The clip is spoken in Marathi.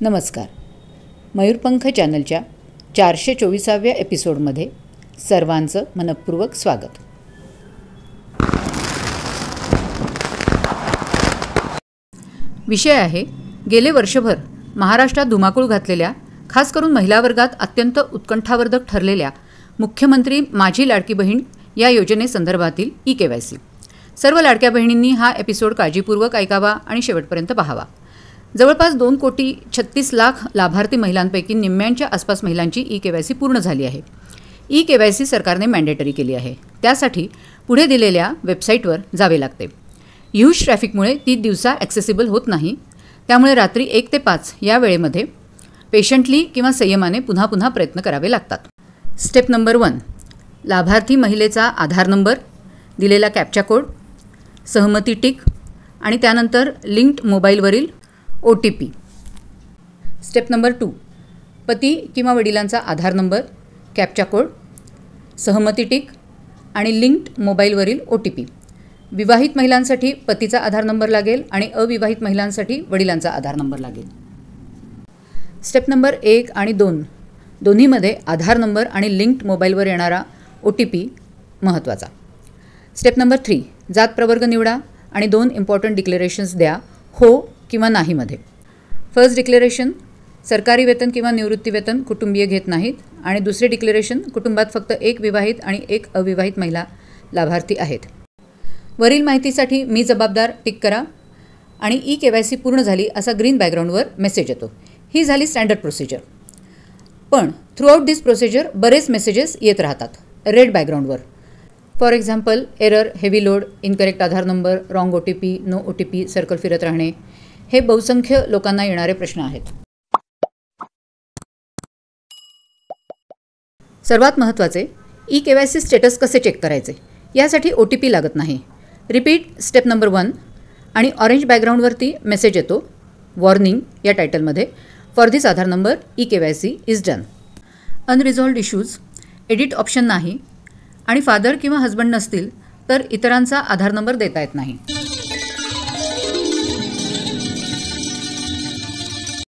नमस्कार. मयूरपंख चॅनलच्या 424व्या एपिसोडमध्ये सर्वांचं मनःपूर्वक स्वागत. विषय आहे गेले वर्षभर महाराष्ट्रात धुमाकूळ घातलेल्या, खास करून महिला वर्गात अत्यंत उत्कंठावर्धक ठरलेल्या मुख्यमंत्री माझी लाडकी बहीण या योजनेसंदर्भातील EKYC. सर्व लाडक्या बहिणींनी हा एपिसोड काळजीपूर्वक ऐकावा आणि शेवटपर्यंत पाहावा. जवळपास 2,36,00,000 लाभार्थी महिलांपैकी निम्म्यांच्या आसपास महिलांची EKYC पूर्ण झाली आहे. EKYC सरकारने मॅन्डेटरी केली आहे. त्यासाठी पुढे दिलेल्या वेबसाईटवर जावे लागते. ह्यूज ट्रॅफिकमुळे ती दिवसा ॲक्सेसिबल होत नाही. त्यामुळे रात्री 1 ते 5 या वेळेमध्ये पेशंटली किंवा संयमाने पुन्हा पुन्हा प्रयत्न करावे लागतात. स्टेप नंबर 1, लाभार्थी महिलेचा आधार नंबर, दिलेला कॅप्चा कोड, सहमती टिक आणि त्यानंतर लिंक्ड मोबाईलवरील OTP. स्टेप नंबर 2, पती किंवा वडिलांचा आधार नंबर, कॅप्चा कोड, सहमती टिक आणि लिंक्ड मोबाईलवरील OTP. विवाहित महिलांसाठी पतीचा आधार नंबर लागेल आणि अविवाहित महिलांसाठी वडिलांचा आधार नंबर लागेल. स्टेप नंबर 1 आणि 2 दोन्हीमध्ये आधार नंबर आणि लिंक्ड मोबाईलवर येणारा OTP महत्त्वाचा. स्टेप नंबर 3, जात प्रवर्ग निवडा आणि 2 इम्पॉर्टंट डिक्लेरेशन्स द्या, हो किंवा नाहीमध्ये. फर्स्ट डिक्लेरेशन, सरकारी वेतन किंवा निवृत्ती वेतन कुटुंबीय घेत नाहीत, आणि दुसरे डिक्लेरेशन, कुटुंबात फक्त 1 विवाहित आणि 1 अविवाहित महिला लाभार्थी आहेत. वरील माहितीसाठी मी जबाबदार टिक करा आणि EKYC पूर्ण झाली असा ग्रीन बॅकग्राऊंडवर मेसेज येतो. ही झाली स्टँडर्ड प्रोसिजर. पण थ्रूआउट दिस प्रोसिजर बरेच मेसेजेस येत राहतात रेड बॅकग्राऊंडवर. For example, error, heavy load, incorrect Aadhaar number, wrong OTP, no OTP, circle फिरत राहणे. हे बहुसंख्य लोकांना येणारे प्रश्न आहेत. सर्वात महत्त्वाचे, EKYC स्टेटस कसे चेक करायचे यासाठी OTP लागत नाही. रिपीट स्टेप नंबर 1 आणि ऑरेंज बॅकग्राऊंडवरती मेसेज येतो वॉर्निंग या टायटलमध्ये, for this Aadhaar number EKYC is done. Unresolved issues, edit option नाही आणि फादर किंवा हजबंड नसतील तर इतरांचा आधार नंबर देता येत नाही.